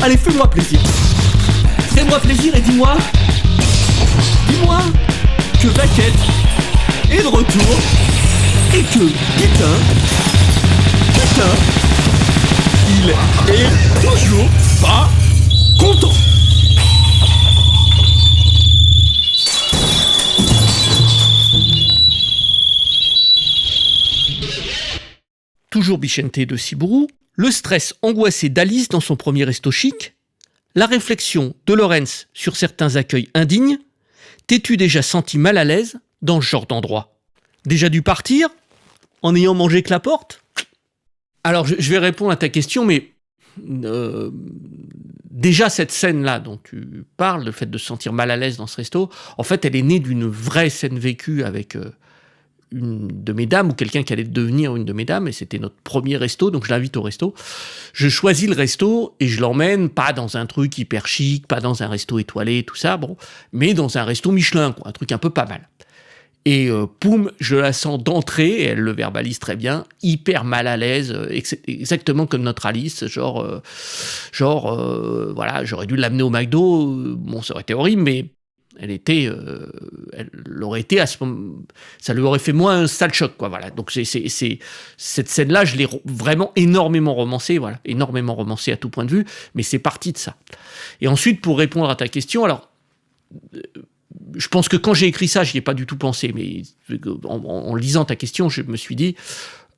Allez, fais-moi plaisir. Fais-moi plaisir et dis-moi que Vaquette est de retour et que, putain, il est toujours pas content. Toujours Bichente de Cibourou, le stress angoissé d'Alice dans son premier resto chic, la réflexion de Laurence sur certains accueils indignes. T'es-tu déjà senti mal à l'aise dans ce genre d'endroit ? Déjà dû partir en ayant mangé que la porte ? Alors je vais répondre à ta question, mais déjà cette scène-là dont tu parles, le fait de se sentir mal à l'aise dans ce resto, en fait elle est née d'une vraie scène vécue avec une de mes dames, ou quelqu'un qui allait devenir une de mes dames, et c'était notre premier resto, donc je l'invite au resto. Je choisis le resto et je l'emmène pas dans un truc hyper chic, pas dans un resto étoilé, tout ça, bon, mais dans un resto Michelin, quoi, un truc un peu pas mal. Et poum, je la sens d'entrée, et elle le verbalise très bien, hyper mal à l'aise, exactement comme notre Alice, voilà, j'aurais dû l'amener au McDo, bon, ça aurait été horrible, mais elle aurait été à ce moment, ça lui aurait fait moins un sale choc, quoi, voilà. Donc c'est cette scène-là, je l'ai vraiment énormément romancée, voilà, énormément romancée à tout point de vue, mais c'est parti de ça. Et ensuite, pour répondre à ta question, alors, je pense que quand j'ai écrit ça, j'y ai pas du tout pensé, mais en lisant ta question, je me suis dit,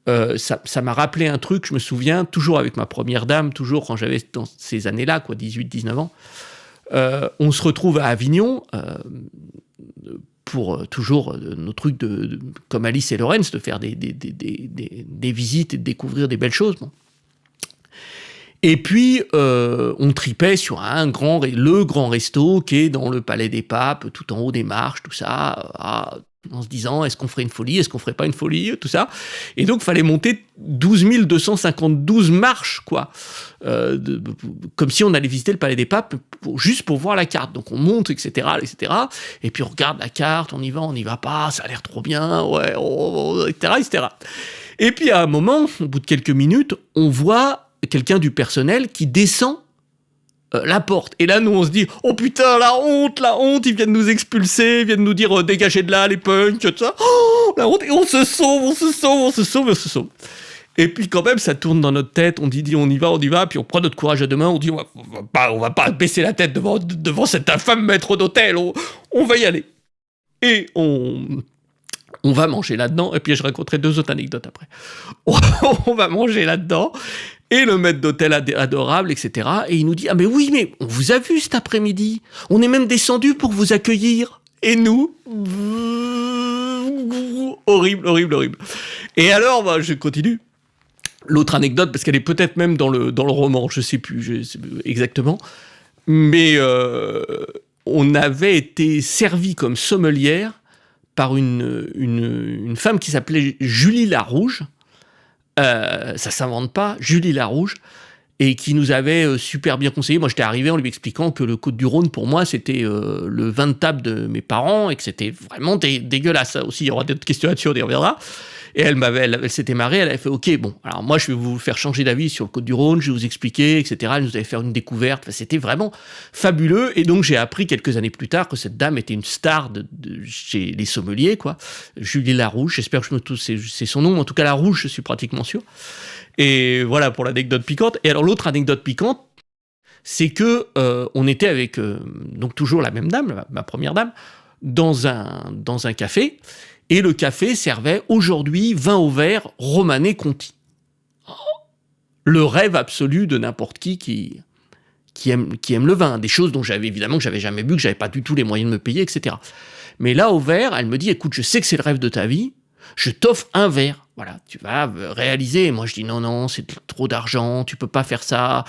ça m'a rappelé un truc, je me souviens, toujours avec ma première dame, toujours quand j'avais dans ces années-là, quoi, 18-19 ans, on se retrouve à Avignon pour toujours nos trucs comme Alice et Laurence, de faire des visites et de découvrir des belles choses. Bon. Et puis, on tripait sur le grand resto qui est dans le Palais des Papes, tout en haut des marches, tout ça, en se disant, est-ce qu'on ferait une folie, est-ce qu'on ferait pas une folie, tout ça. Et donc, il fallait monter 12 252 marches, quoi. Comme si on allait visiter le Palais des Papes juste pour voir la carte. Donc, on monte, etc. Et puis, on regarde la carte, on y va pas, ça a l'air trop bien, ouais, etc. Et puis, à un moment, au bout de quelques minutes, on voit quelqu'un du personnel qui descend la porte. Et là, nous, on se dit, oh putain, la honte, ils viennent nous expulser, ils viennent nous dire, dégagez de là, les punks, tout ça. Oh, la honte, et on se sauve. Et puis, quand même, ça tourne dans notre tête, on dit, on y va, puis on prend notre courage à deux mains, on dit, on va pas baisser la tête devant cet infâme maître d'hôtel, on va y aller. Et on va manger là-dedans, et puis je raconterai 2 autres anecdotes après. On va manger là-dedans, et le maître d'hôtel adorable, etc. Et il nous dit, ah mais oui, mais on vous a vu cet après-midi, on est même descendu pour vous accueillir. Et nous, horrible. Et alors, je continue. L'autre anecdote, parce qu'elle est peut-être même dans le roman, je sais plus exactement, mais on avait été servi comme sommelière par une femme qui s'appelait Julie Larouge, ça s'invente pas, Julie Larouge, et qui nous avait super bien conseillé. Moi, j'étais arrivé en lui expliquant que le Côtes-du-Rhône, pour moi, c'était le vin de table de mes parents, et que c'était vraiment dégueulasse. Ça aussi, il y aura d'autres questions là-dessus, on y reviendra. Et elle s'était marrée, elle avait fait « Ok, bon, alors moi, je vais vous faire changer d'avis sur le Côtes-du-Rhône, je vais vous expliquer, etc. » Elle nous avait fait une découverte, enfin, c'était vraiment fabuleux. Et donc, j'ai appris quelques années plus tard que cette dame était une star chez les sommeliers, quoi. Julie Larouche, j'espère que c'est son nom, en tout cas Larouche, je suis pratiquement sûr. Et voilà pour l'anecdote piquante. Et alors, l'autre anecdote piquante, c'est que on était avec, donc toujours la même dame, ma première dame, dans un café. Et le café servait aujourd'hui vin au verre Romanée Conti. Le rêve absolu de n'importe qui aime le vin. Des choses dont j'avais jamais bu, que j'avais pas du tout les moyens de me payer, etc. Mais là, au verre, elle me dit, écoute, je sais que c'est le rêve de ta vie, je t'offre un verre. Voilà, tu vas réaliser. Et moi, je dis, non, c'est trop d'argent, tu peux pas faire ça,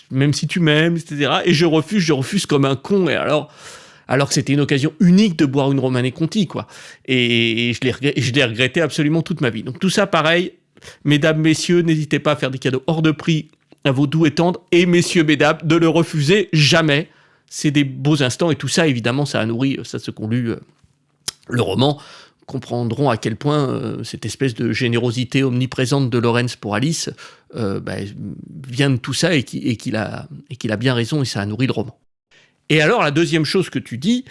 même si tu m'aimes, etc. Et je refuse comme un con. Et alors que c'était une occasion unique de boire une Romanée Conti, quoi. Et je l'ai regretté absolument toute ma vie. Donc tout ça, pareil, mesdames, messieurs, n'hésitez pas à faire des cadeaux hors de prix à vos doux et tendres, et messieurs, mesdames, ne le refusez jamais. C'est des beaux instants, et tout ça, évidemment, ça a nourri, ça ceux qui ont lu le roman comprendront à quel point cette espèce de générosité omniprésente de Laurence pour Alice vient de tout ça et qu'il a bien raison et ça a nourri le roman. Et alors, la deuxième chose que tu dis,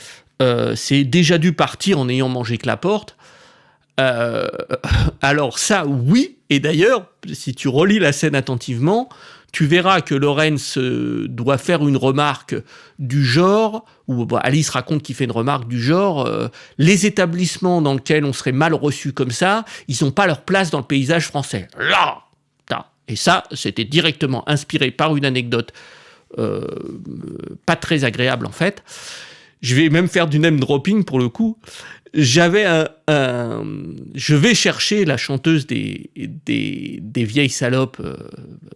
c'est déjà dû partir en ayant mangé Claporte. Alors ça, oui. Et d'ailleurs, si tu relis la scène attentivement, tu verras que Laurens doit faire une remarque du genre, ou Alice raconte qu'il fait une remarque du genre, les établissements dans lesquels on serait mal reçu comme ça, ils n'ont pas leur place dans le paysage français. Là, et ça, c'était directement inspiré par une anecdote pas très agréable en fait. Je vais même faire du name dropping pour le coup. Je vais chercher la chanteuse des vieilles salopes,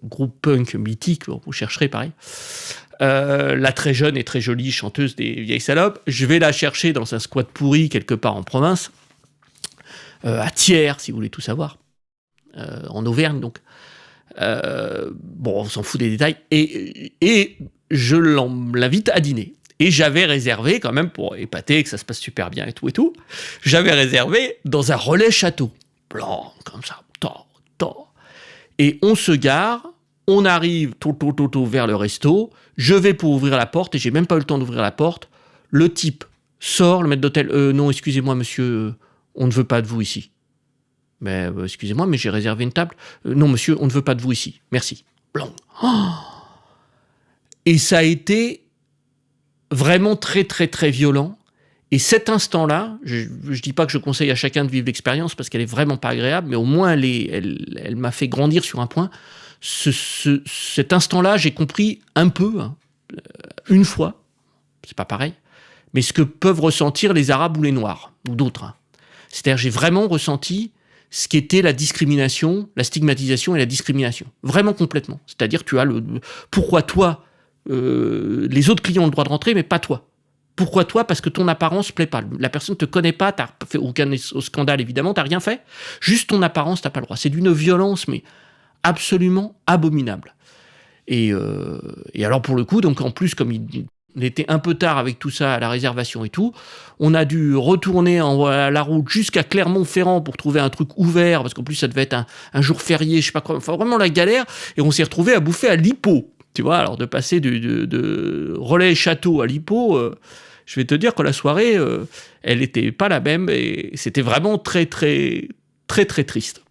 groupe punk mythique, vous chercherez pareil. La très jeune et très jolie chanteuse des vieilles salopes. Je vais la chercher dans un squat pourri quelque part en province, à Thiers, si vous voulez tout savoir, en Auvergne donc. On s'en fout des détails. Et je l'invite à dîner. Et j'avais réservé, quand même, pour épater, que ça se passe super bien et tout, j'avais réservé dans un relais château. Blanc, comme ça. Et on se gare, on arrive vers le resto, je vais pour ouvrir la porte, et j'ai même pas eu le temps d'ouvrir la porte. Le type sort, le maître d'hôtel, non, excusez-moi, monsieur, on ne veut pas de vous ici. Mais excusez-moi, mais j'ai réservé une table. Non, monsieur, on ne veut pas de vous ici. Merci. Blanc. Oh. Et ça a été vraiment très, très, très violent. Et cet instant-là, je dis pas que je conseille à chacun de vivre l'expérience parce qu'elle est vraiment pas agréable, mais au moins elle m'a fait grandir sur un point. Cet instant-là, j'ai compris un peu, une fois, c'est pas pareil, mais ce que peuvent ressentir les Arabes ou les Noirs, ou d'autres. C'est-à-dire, j'ai vraiment ressenti ce qu'était la discrimination, la stigmatisation et la discrimination. Vraiment complètement. C'est-à-dire, tu as pourquoi toi, les autres clients ont le droit de rentrer, mais pas toi. Pourquoi toi ? Parce que ton apparence plaît pas. La personne ne te connaît pas, t'as fait aucun scandale évidemment, t'as rien fait. Juste ton apparence, t'as pas le droit. C'est d'une violence, mais absolument abominable. Et alors pour le coup, donc en plus, comme il était un peu tard avec tout ça, à la réservation et tout, on a dû retourner à la route jusqu'à Clermont-Ferrand pour trouver un truc ouvert, parce qu'en plus ça devait être un jour férié, je sais pas quoi, enfin vraiment la galère, et on s'est retrouvé à bouffer à l'Hippo. Tu vois, alors de passer de relais château à l'Hippo, je vais te dire que la soirée, elle n'était pas la même, et c'était vraiment très, très, très, très triste.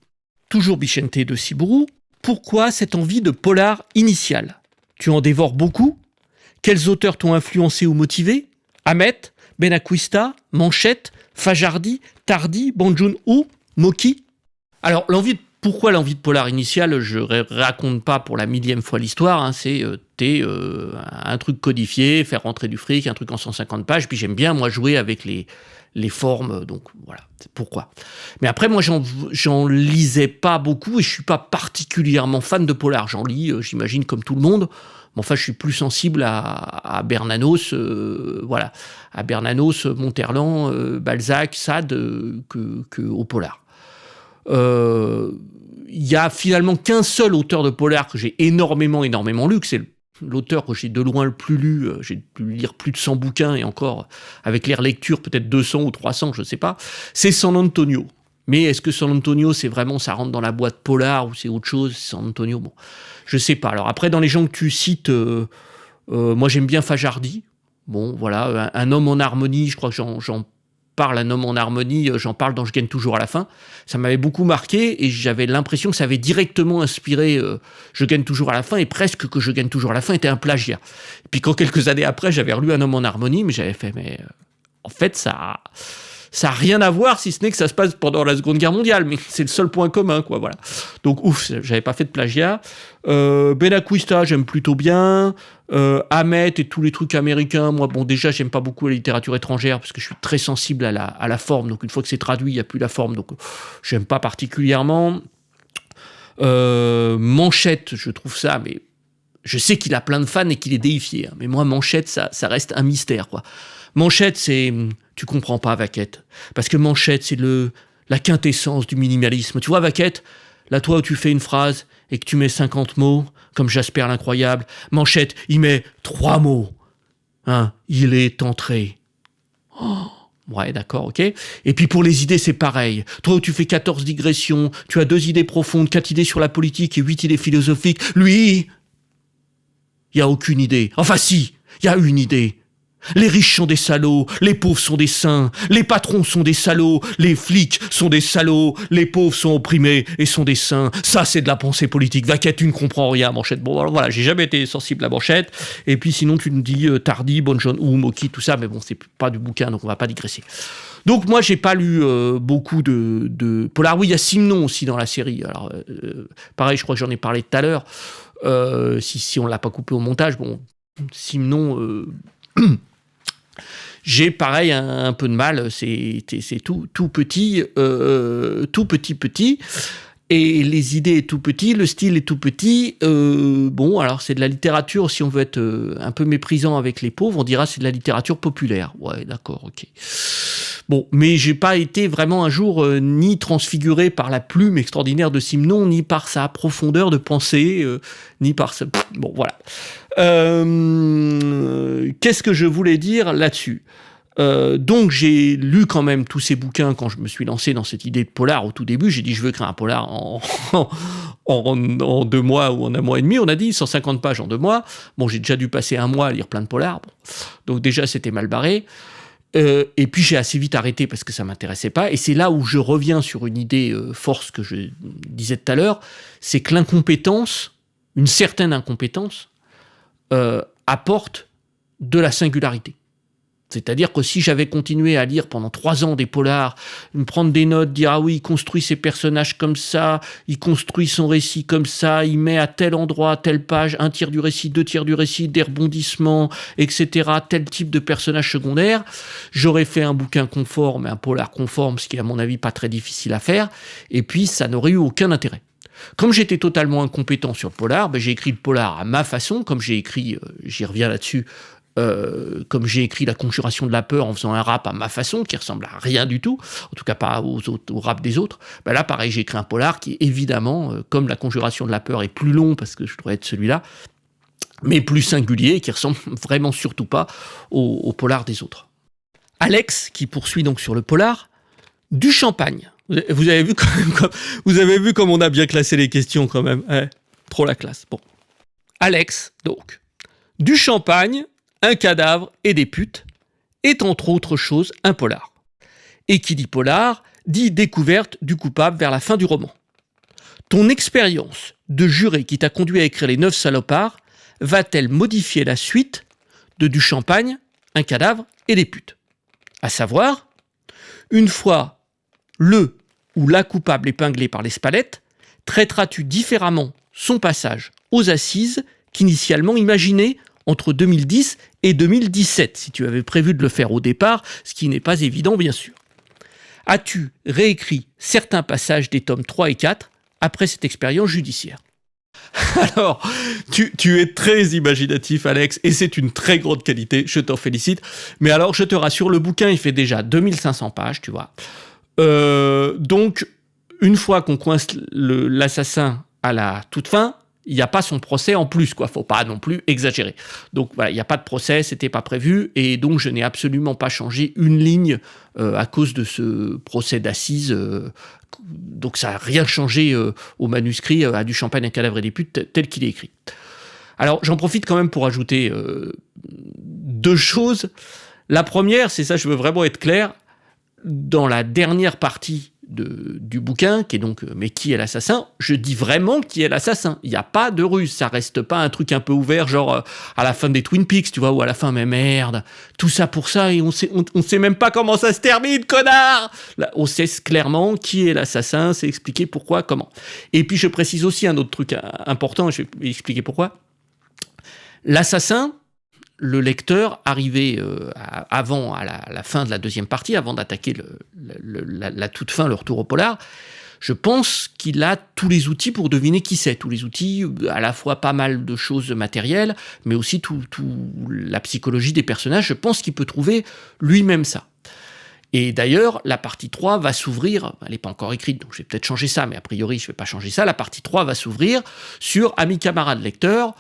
Toujours Vicente de Siburu, pourquoi cette envie de polar initiale ? Tu en dévores beaucoup ? Quels auteurs t'ont influencé ou motivé ? Hamet, Benacquista, Manchette, Fajardi, Tardi, Bong Joon-ho, Moki ? Alors, pourquoi l'envie de polar initial ? Je raconte pas pour la millième fois l'histoire, c'est un truc codifié, faire rentrer du fric, un truc en 150 pages, puis j'aime bien, moi, jouer avec les formes, donc voilà, c'est pourquoi. Mais après, moi, j'en lisais pas beaucoup, et je suis pas particulièrement fan de polar. J'en lis, j'imagine, comme tout le monde, mais enfin, je suis plus sensible à Bernanos, à Bernanos, Monterland, Balzac, Sade, que au polar. Il y a finalement qu'un seul auteur de polar que j'ai énormément lu, que c'est l'auteur que j'ai de loin le plus lu, j'ai pu lire plus de 100 bouquins, et encore, avec les relectures, peut-être 200 ou 300, je sais pas, c'est San Antonio. Mais est-ce que San Antonio, c'est vraiment, ça rentre dans la boîte polar, ou c'est autre chose, San Antonio, bon, je sais pas. Alors après, dans les gens que tu cites, moi j'aime bien Fajardi, bon, voilà, un homme en harmonie, je crois que j'en parle, un homme en harmonie, j'en parle dans Je gagne toujours à la fin. Ça m'avait beaucoup marqué et j'avais l'impression que ça avait directement inspiré Je gagne toujours à la fin, et presque que Je gagne toujours à la fin était un plagiat. Et puis quand quelques années après, j'avais relu Un homme en harmonie, mais j'avais fait, en fait, ça a rien à voir, si ce n'est que ça se passe pendant la Seconde Guerre mondiale, mais c'est le seul point commun, quoi, voilà. Donc ouf, j'avais pas fait de plagiat. Benacquista, j'aime plutôt bien. Hamet et tous les trucs américains, moi, bon, déjà, j'aime pas beaucoup la littérature étrangère parce que je suis très sensible à la forme, donc une fois que c'est traduit, il n'y a plus la forme, donc j'aime pas particulièrement. Manchette, je trouve ça, mais je sais qu'il a plein de fans et qu'il est déifié, mais moi, Manchette, ça reste un mystère, quoi. Manchette, tu comprends pas, Vaquette, parce que Manchette, c'est la quintessence du minimalisme. Tu vois, Vaquette, là, toi, où tu fais une phrase et que tu mets 50 mots, comme Jasper l'incroyable, Manchette, il met 3 mots. Il est entré. Oh, Ouais, d'accord, ok. Et puis pour les idées, c'est pareil. Toi, tu fais 14 digressions, tu as 2 idées profondes, 4 idées sur la politique et 8 idées philosophiques. Lui, il n'y a aucune idée. Enfin si, il y a une idée. Les riches sont des salauds, les pauvres sont des saints, les patrons sont des salauds, les flics sont des salauds, les pauvres sont opprimés et sont des saints. Ça, c'est de la pensée politique. Vaquette, tu ne comprends rien, Manchette. Bon, alors voilà, j'ai jamais été sensible à Manchette. Et puis sinon, tu nous dis Tardy, Bon John ou Moki, tout ça, mais bon, c'est pas du bouquin, donc on va pas digresser. Donc moi, j'ai pas lu beaucoup de polar. Oui, il y a Simon aussi dans la série. Alors, pareil, je crois que j'en ai parlé tout à l'heure. Si on l'a pas coupé au montage, bon, Simon... j'ai pareil un peu de mal, c'est tout petit, et les idées est tout petit, le style est tout petit. Bon, alors c'est de la littérature, si on veut être un peu méprisant avec les pauvres, on dira c'est de la littérature populaire. Ouais, d'accord, ok. Bon, mais j'ai pas été vraiment un jour ni transfiguré par la plume extraordinaire de Simon, ni par sa profondeur de pensée, ni par ce... Bon, voilà. Qu'est-ce que je voulais dire là-dessus ? Donc j'ai lu quand même tous ces bouquins quand je me suis lancé dans cette idée de polar au tout début. J'ai dit je veux écrire un polar en 2 mois ou en 1 mois et demi. On a dit 150 pages en 2 mois. Bon, j'ai déjà dû passer 1 mois à lire plein de polars. Bon. Donc déjà c'était mal barré. Et puis j'ai assez vite arrêté parce que ça m'intéressait pas. Et c'est là où je reviens sur une idée force que je disais tout à l'heure, c'est que l'incompétence, une certaine incompétence, apporte de la singularité. C'est-à-dire que si j'avais continué à lire pendant 3 ans des polars, me prendre des notes, dire « Ah oui, il construit ses personnages comme ça, il construit son récit comme ça, il met à tel endroit, à telle page, 1 tiers du récit, 2 tiers du récit, des rebondissements, etc., tel type de personnage secondaire », j'aurais fait un bouquin conforme, un polar conforme, ce qui est à mon avis pas très difficile à faire, et puis ça n'aurait eu aucun intérêt. Comme j'étais totalement incompétent sur le polar, j'ai écrit le polar à ma façon, comme j'ai écrit, j'y reviens là-dessus, comme j'ai écrit La Conjuration de la peur en faisant un rap à ma façon, qui ressemble à rien du tout, en tout cas pas au rap des autres, là pareil j'ai écrit un polar qui évidemment, comme La Conjuration de la peur est plus long parce que je devrais être celui-là, mais plus singulier et qui ressemble vraiment surtout pas au polar des autres. Alex, qui poursuit donc sur le polar, du champagne. Vous avez vu vous avez vu comme on a bien classé les questions quand même, trop la classe. Bon, Alex donc, du champagne, un cadavre et des putes, est entre autres choses un polar. Et qui dit polar, dit découverte du coupable vers la fin du roman. Ton expérience de juré qui t'a conduit à écrire Les 9 salopards va-t-elle modifier la suite de Du champagne, un cadavre et des putes ? À savoir, une fois le ou la coupable épinglé par les spalettes, traiteras-tu différemment son passage aux assises qu'initialement imaginé entre 2010 et 2017, si tu avais prévu de le faire au départ, ce qui n'est pas évident bien sûr. As-tu réécrit certains passages des tomes 3 et 4 après cette expérience judiciaire ? Alors, tu es très imaginatif, Alex, et c'est une très grande qualité, je t'en félicite. Mais alors, je te rassure, le bouquin, il fait déjà 2500 pages, tu vois. Donc, une fois qu'on coince l'assassin à la toute fin, il n'y a pas son procès en plus, quoi. Faut pas non plus exagérer. Donc voilà, il n'y a pas de procès, c'était pas prévu, et donc je n'ai absolument pas changé une ligne à cause de ce procès d'assises. Donc ça n'a rien changé au manuscrit, à Du champagne, un cadavre et des putes, tel qu'il est écrit. Alors j'en profite quand même pour ajouter 2 choses. La première, c'est ça, je veux vraiment être clair, dans la dernière partie du bouquin, qui est donc « Mais qui est l'assassin ?», je dis vraiment qui est l'assassin. Il n'y a pas de ruse, ça reste pas un truc un peu ouvert, genre à la fin des Twin Peaks, tu vois, ou à la fin, mais merde, tout ça pour ça, et on sait même pas comment ça se termine, connard ! Là, on sait clairement qui est l'assassin, c'est expliqué pourquoi, comment. Et puis je précise aussi un autre truc important, je vais expliquer pourquoi. L'assassin, le lecteur, arrivé à la fin de la deuxième partie, avant d'attaquer la toute fin, le retour au polar, je pense qu'il a tous les outils pour deviner qui c'est. Tous les outils, à la fois pas mal de choses matérielles, mais aussi tout la psychologie des personnages. Je pense qu'il peut trouver lui-même ça. Et d'ailleurs, la partie 3 va s'ouvrir, elle n'est pas encore écrite, donc je vais peut-être changer ça, mais a priori, je ne vais pas changer ça. La partie 3 va s'ouvrir sur « Amis camarades lecteurs,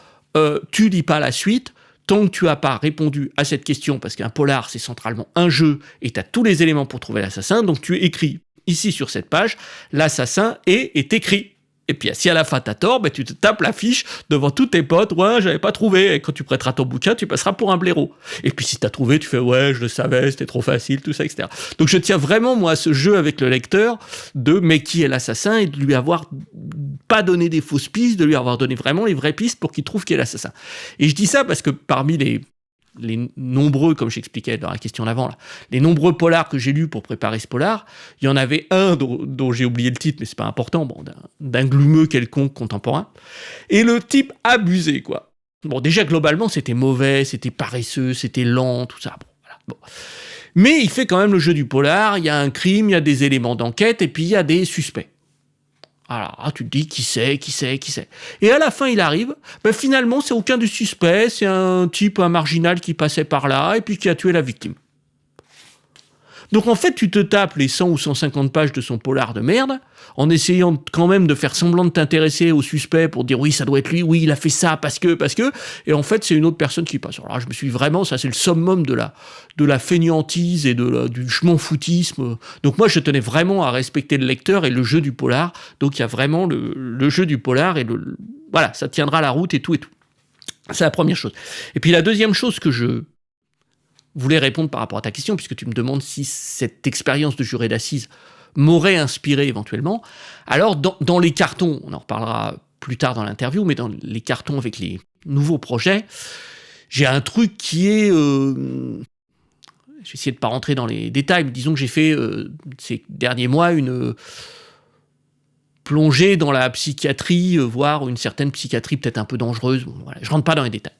tu lis pas la suite, Tant que tu n'as pas répondu à cette question, parce qu'un polar, c'est centralement un jeu, et tu as tous les éléments pour trouver l'assassin, donc tu écris ici sur cette page, l'assassin est écrit. Et puis si à la fin t'as tort, tu te tapes la fiche devant tous tes potes, ouais, j'avais pas trouvé. Et quand tu prêteras ton bouquin, tu passeras pour un blaireau. Et puis si t'as trouvé, tu fais, ouais, je le savais, c'était trop facile, tout ça, etc. Donc je tiens vraiment, moi, à ce jeu avec le lecteur de mais qui est l'assassin et de lui avoir pas donné des fausses pistes, de lui avoir donné vraiment les vraies pistes pour qu'il trouve qui est l'assassin. Et je dis ça parce que parmi les nombreux, comme j'expliquais dans la question d'avant, là, les nombreux polars que j'ai lus pour préparer ce polar, il y en avait un dont j'ai oublié le titre, mais c'est pas important, d'un glumeux quelconque contemporain, et le type abusé, quoi. Bon, déjà, globalement, c'était mauvais, c'était paresseux, c'était lent, tout ça, bon. Mais il fait quand même le jeu du polar, il y a un crime, il y a des éléments d'enquête, et puis il y a des suspects. Alors, tu te dis qui c'est. Et à la fin, il arrive, finalement, c'est aucun des suspects, c'est un type, un marginal qui passait par là et puis qui a tué la victime. Donc en fait, tu te tapes les 100 ou 150 pages de son polar de merde, en essayant quand même de faire semblant de t'intéresser au suspect pour dire oui, ça doit être lui, oui, il a fait ça parce que, et en fait, c'est une autre personne qui passe. Alors là, je me suis vraiment, ça c'est le summum de la fainéantise et du je m'en foutisme. Donc moi, je tenais vraiment à respecter le lecteur et le jeu du polar. Donc il y a vraiment le jeu du polar et voilà, ça tiendra la route et tout et tout. C'est la première chose. Et puis la deuxième chose que je voulais répondre par rapport à ta question, puisque tu me demandes si cette expérience de juré d'assises m'aurait inspiré éventuellement. Alors, dans les cartons, on en reparlera plus tard dans l'interview, mais dans les cartons avec les nouveaux projets, j'ai un truc qui est... je vais essayer de ne pas rentrer dans les détails, mais disons que j'ai fait ces derniers mois une plongée dans la psychiatrie, voire une certaine psychiatrie peut-être un peu dangereuse. Bon, voilà, je ne rentre pas dans les détails.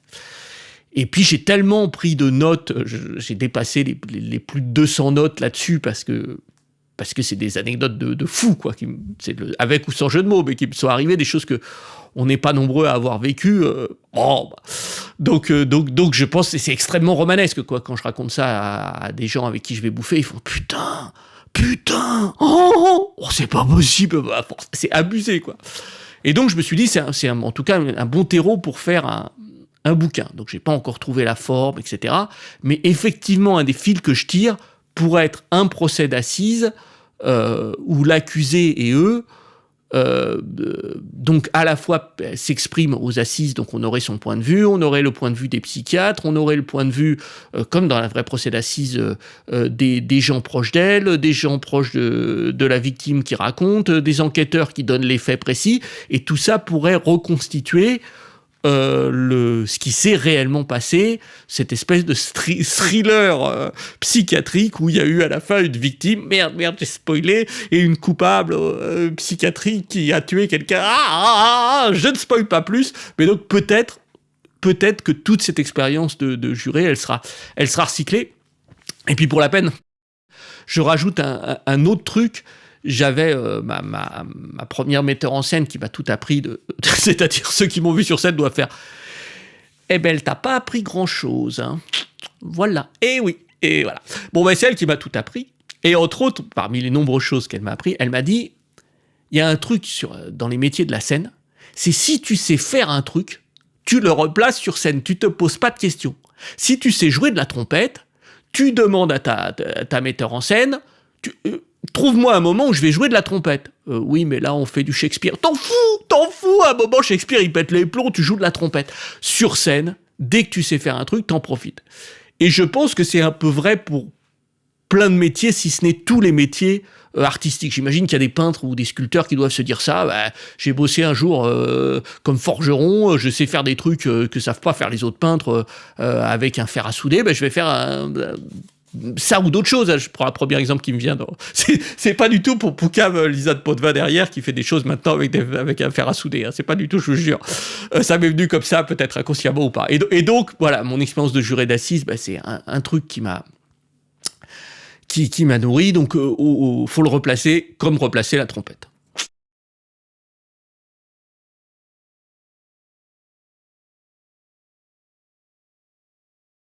Et puis j'ai tellement pris de notes, j'ai dépassé les plus de 200 notes là-dessus parce que c'est des anecdotes de fou, quoi, avec ou sans jeu de mots, mais qui me sont arrivées, des choses que on n'est pas nombreux à avoir vécues. Donc je pense que c'est extrêmement romanesque, quoi. Quand je raconte ça à des gens avec qui je vais bouffer, ils font putain, c'est pas possible, c'est abusé, quoi. Et donc je me suis dit, c'est en tout cas un bon terreau pour faire un bouquin. Donc j'ai pas encore trouvé la forme, etc. Mais effectivement, un des fils que je tire pourrait être un procès d'assises où l'accusé et eux donc à la fois s'expriment aux assises, donc on aurait son point de vue, on aurait le point de vue des psychiatres, on aurait le point de vue, comme dans un vrai procès d'assises, des gens proches d'elle, des gens proches de la victime qui racontent, des enquêteurs qui donnent les faits précis, et tout ça pourrait reconstituer ce qui s'est réellement passé, cette espèce de thriller psychiatrique où il y a eu à la fin une victime, merde, j'ai spoilé, et une coupable psychiatrique qui a tué quelqu'un. Je ne spoil pas plus, mais donc peut-être que toute cette expérience de juré, elle sera recyclée. Et puis pour la peine, je rajoute un autre truc. J'avais ma première metteur en scène qui m'a tout appris, c'est-à-dire ceux qui m'ont vu sur scène doivent faire « Eh ben, elle t'a pas appris grand-chose, hein. Voilà. Et oui. Et voilà. » Bon, c'est elle qui m'a tout appris. Et entre autres, parmi les nombreuses choses qu'elle m'a appris, elle m'a dit « Il y a un truc dans les métiers de la scène, c'est si tu sais faire un truc, tu le replaces sur scène, tu te poses pas de questions. Si tu sais jouer de la trompette, tu demandes à ta metteur en scène... Trouve-moi un moment où je vais jouer de la trompette. Oui, mais là, on fait du Shakespeare. T'en fous, à un moment, Shakespeare, il pète les plombs, tu joues de la trompette. Sur scène, dès que tu sais faire un truc, t'en profites. Et je pense que c'est un peu vrai pour plein de métiers, si ce n'est tous les métiers artistiques. J'imagine qu'il y a des peintres ou des sculpteurs qui doivent se dire ça. J'ai bossé un jour comme forgeron, je sais faire des trucs que savent pas faire les autres peintres avec un fer à souder. Je vais faire ça ou d'autres choses. Je prends un premier exemple qui me vient. C'est pas du tout pour Poucave, Lisa de Potvin derrière, qui fait des choses maintenant avec un fer à souder. Hein. C'est pas du tout, je vous jure. Ça m'est venu comme ça, peut-être inconsciemment ou pas. Et donc, voilà, mon expérience de juré d'assises, c'est un truc qui m'a nourri. Donc, faut le replacer comme replacer la trompette.